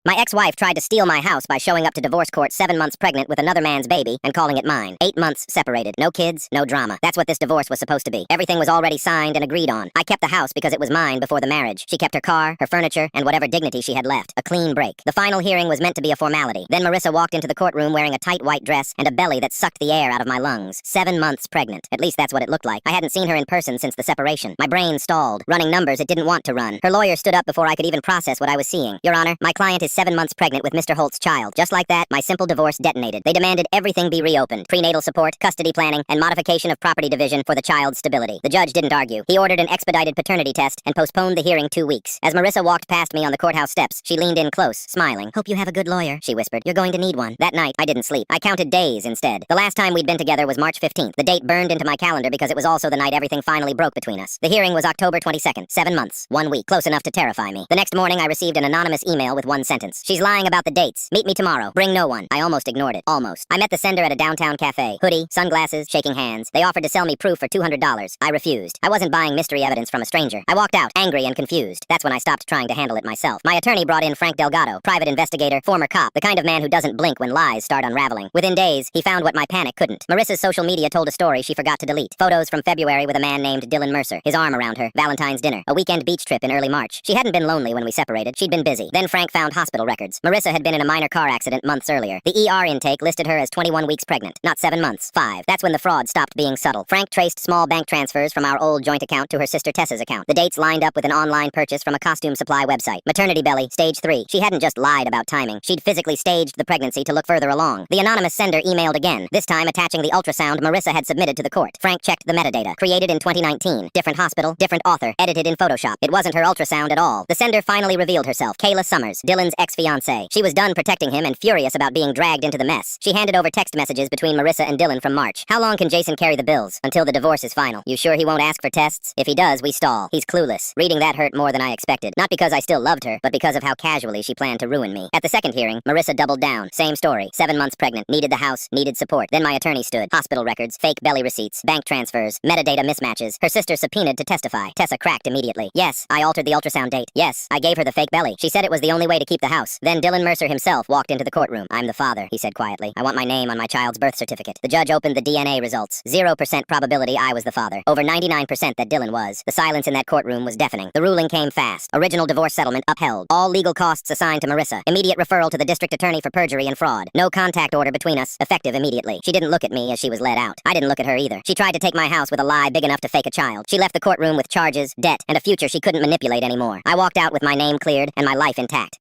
My ex-wife tried to steal my house by showing up to divorce court 7 months pregnant with another man's baby and calling it mine. 8 months separated. No kids, no drama. That's what this divorce was supposed to be. Everything was already signed and agreed on. I kept the house because it was mine before the marriage. She kept her car, her furniture, and whatever dignity she had left. A clean break. The final hearing was meant to be a formality. Then Marissa walked into the courtroom wearing a tight white dress and a belly that sucked the air out of my lungs. 7 months pregnant. At least that's what it looked like. I hadn't seen her in person since the separation. My brain stalled. Running numbers it didn't want to run. Her lawyer stood up before I could even process what I was seeing. Your Honor, my client is 7 months pregnant with Mr. Holt's child. Just like that, my simple divorce detonated. They demanded everything be reopened. Prenatal support, custody planning, and modification of property division for the child's stability. The judge didn't argue. He ordered an expedited paternity test and postponed the hearing 2 weeks. As Marissa walked past me on the courthouse steps, she leaned in close, smiling. "Hope you have a good lawyer," she whispered. "You're going to need one." That night, I didn't sleep. I counted days instead. The last time we'd been together was March 15th. The date burned into my calendar because it was also the night everything finally broke between us. The hearing was October 22nd. 7 months. 1 week. Close enough to terrify me. The next morning, I received an anonymous email with one sentence. "She's lying about the dates. Meet me tomorrow. Bring no one." I almost ignored it. Almost. I met the sender at a downtown cafe. Hoodie, sunglasses, shaking hands. They offered to sell me proof for $200. I refused. I wasn't buying mystery evidence from a stranger. I walked out, angry and confused. That's when I stopped trying to handle it myself. My attorney brought in Frank Delgado, private investigator, former cop, the kind of man who doesn't blink when lies start unraveling. Within days, he found what my panic couldn't. Marissa's social media told a story she forgot to delete. Photos from February with a man named Dylan Mercer, his arm around her, Valentine's dinner, a weekend beach trip in early March. She hadn't been lonely when we separated. She'd been busy. Then Frank found hospital records. Marissa had been in a minor car accident months earlier. The ER intake listed her as 21 weeks pregnant, not 7 months, 5. That's when the fraud stopped being subtle. Frank traced small bank transfers from our old joint account to her sister Tessa's account. The dates lined up with an online purchase from a costume supply website. Maternity belly, stage 3. She hadn't just lied about timing. She'd physically staged the pregnancy to look further along. The anonymous sender emailed again, this time attaching the ultrasound Marissa had submitted to the court. Frank checked the metadata. Created in 2019. Different hospital, different author, edited in Photoshop. It wasn't her ultrasound at all. The sender finally revealed herself. Kayla Summers, Dylan's ex-fiancée. She was done protecting him and furious about being dragged into the mess. She handed over text messages between Marissa and Dylan from March. "How long can Jason carry the bills? Until the divorce is final. You sure he won't ask for tests? If he does, we stall." He's clueless. Reading that hurt more than I expected. Not because I still loved her, but because of how casually she planned to ruin me. At the second hearing, Marissa doubled down. Same story. 7 months pregnant. Needed the house. Needed support. Then my attorney stood. Hospital records. Fake belly receipts. Bank transfers. Metadata mismatches. Her sister subpoenaed to testify. Tessa cracked immediately. "Yes, I altered the ultrasound date. Yes, I gave her the fake belly. She said it was the only way to keep the house." Then Dylan Mercer himself walked into the courtroom. "I'm the father," he said quietly. "I want my name on my child's birth certificate." The judge opened the DNA results. 0% probability I was the father. Over 99% that Dylan was. The silence in that courtroom was deafening. The ruling came fast. Original divorce settlement upheld. All legal costs assigned to Marissa. Immediate referral to the district attorney for perjury and fraud. No contact order between us. Effective immediately. She didn't look at me as she was led out. I didn't look at her either. She tried to take my house with a lie big enough to fake a child. She left the courtroom with charges, debt, and a future she couldn't manipulate anymore. I walked out with my name cleared and my life intact.